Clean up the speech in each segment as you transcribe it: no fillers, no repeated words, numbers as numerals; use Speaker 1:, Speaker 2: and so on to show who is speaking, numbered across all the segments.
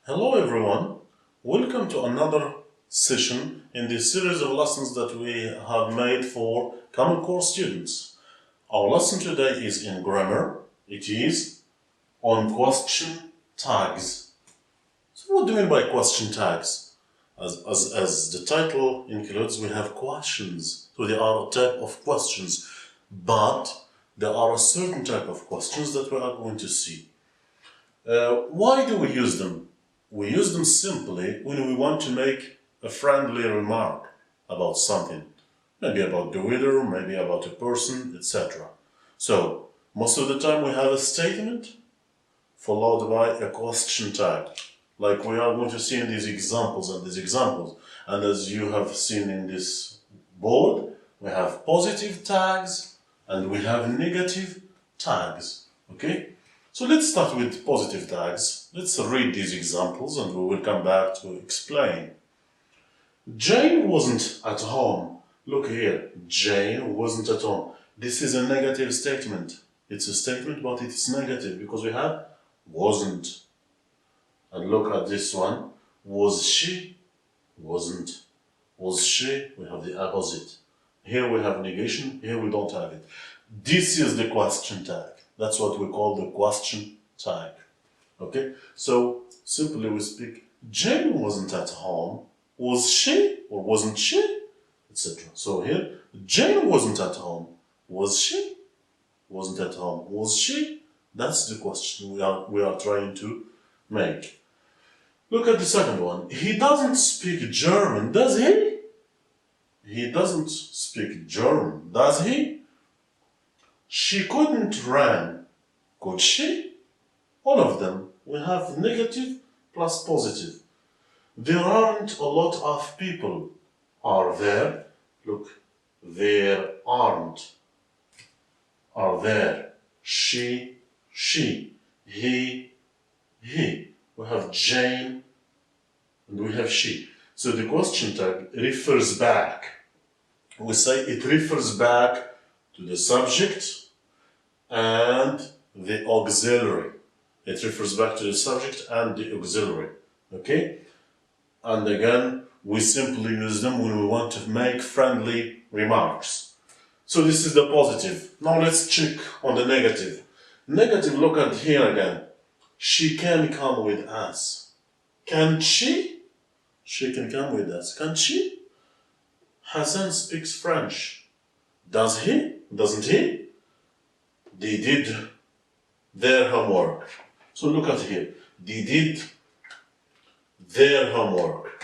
Speaker 1: Hello everyone, welcome to another session in this series of lessons that we have made for Common Core students. Our lesson today is in grammar. It is on question tags. So what do you mean by question tags? As the title includes, we have questions. So there are a type of questions, but there are a certain type of questions that we are going to see. Why do we use them? We use them simply when we want to make a friendly remark about something. Maybe about the weather, maybe about a person, etc. So, most of the time we have a statement followed by a question tag. Like we are going to see in these examples and these examples. And as you have seen in this board, we have positive tags and we have negative tags. Okay? So let's start with positive tags. Let's read these examples and we will come back to explain. Jane wasn't at home. Look here, Jane wasn't at home. This is a negative statement. It's a statement, but it's negative because we have wasn't. And look at this one. Was she? Wasn't. Was she? We have the opposite. Here we have negation, here we don't have it. This is the question tag. That's what we call the question tag. Okay? So, simply we speak, Jane wasn't at home. Was she? Or wasn't she? Etc. So here, Jane wasn't at home. Was she? Wasn't at home. Was she? That's the question we are trying to make. Look at the second one. He doesn't speak German, does he? He doesn't speak German, does he? She couldn't run, could she? All of them. We have negative plus positive. There aren't a lot of people. Are there? Look, there aren't. Are there? She. He. We have Jane and we have she. So the question tag refers back. We say it refers back to the subject and the auxiliary. It refers back to the subject and the auxiliary. Okay? And again, we simply use them when we want to make friendly remarks. So this is the positive. Now let's check on the negative. Negative, look at here again. She can come with us. Can she? She can come with us. Can she? Hassan speaks French. Does he? Doesn't he? They did their homework. So look at here. They did their homework.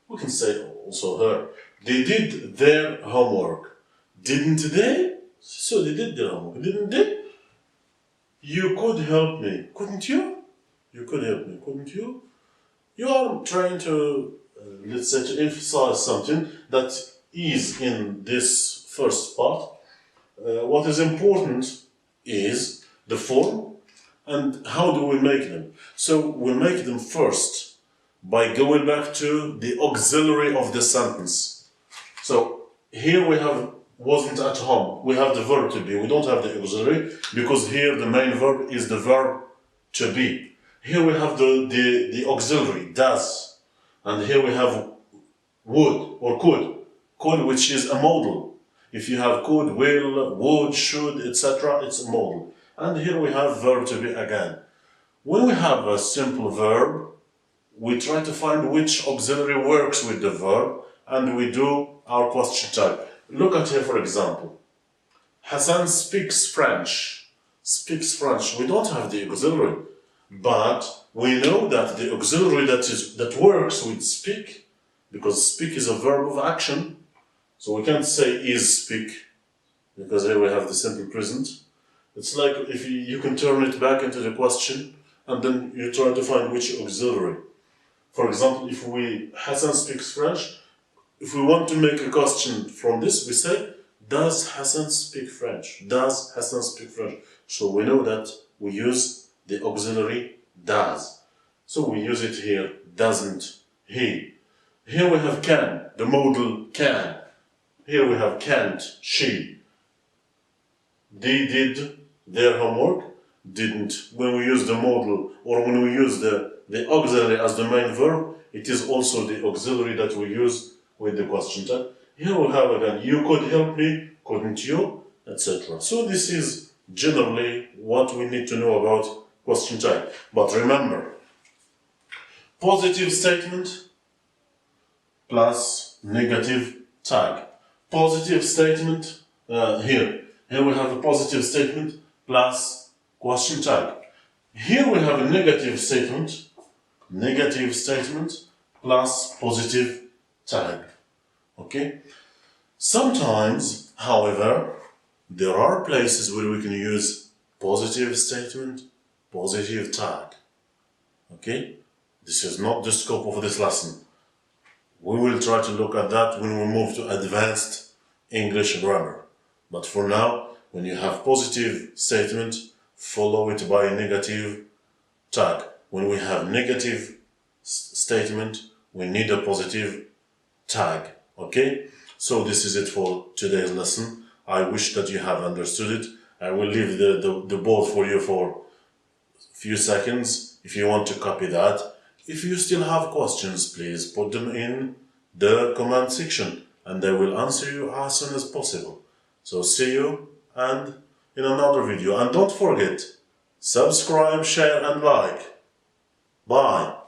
Speaker 1: We can say also her. They did their homework. Didn't they? So they did their homework, didn't they? You could help me, couldn't you? You could help me, couldn't you? You are trying to, let's say, to emphasize something that is in this first part. What is important is the form and how do we make them. So we make them first by going back to the auxiliary of the sentence. So here we have wasn't at home. We have the verb to be. We don't have the auxiliary because here the main verb is the verb to be. Here we have the auxiliary, does. And here we have would or could. Could, which is a modal. If you have could, will, would, should, etc., it's a modal. And here we have verb to be again. When we have a simple verb, we try to find which auxiliary works with the verb and we do our question tag. Look at here, for example. Hassan speaks French. Speaks French. We don't have the auxiliary, but we know that the auxiliary that works with speak, because speak is a verb of action, so we can't say is speak, because here we have the simple present. It's like if you can turn it back into the question, and then you try to find which auxiliary. For example, if Hassan speaks French, if we want to make a question from this, we say, does Hassan speak French? Does Hassan speak French? So we know that we use the auxiliary does. So we use it here, doesn't he. Here we have can, the modal can. Here we have can't, she. They did their homework. didn't. When we use the modal or when we use the auxiliary as the main verb, it is also the auxiliary that we use with the question tag. Here we have again, you could help me, couldn't you, etc. So this is generally what we need to know about question tag. But remember, positive statement plus negative tag. Positive statement, here we have a positive statement plus question tag. Here we have a negative statement plus positive tag. Okay? Sometimes, however, there are places where we can use positive statement, positive tag. Okay? This is not the scope of this lesson. We will try to look at that when we move to advanced English grammar. But for now, when you have positive statement, follow it by a negative tag. When we have negative statement, we need a positive tag. Okay? So this is it for today's lesson. I wish that you have understood it. I will leave the board for you for a few seconds if you want to copy that. If you still have questions, please put them in the comment section and I will answer you as soon as possible. So see you and in another video. And don't forget, subscribe, share and like. Bye.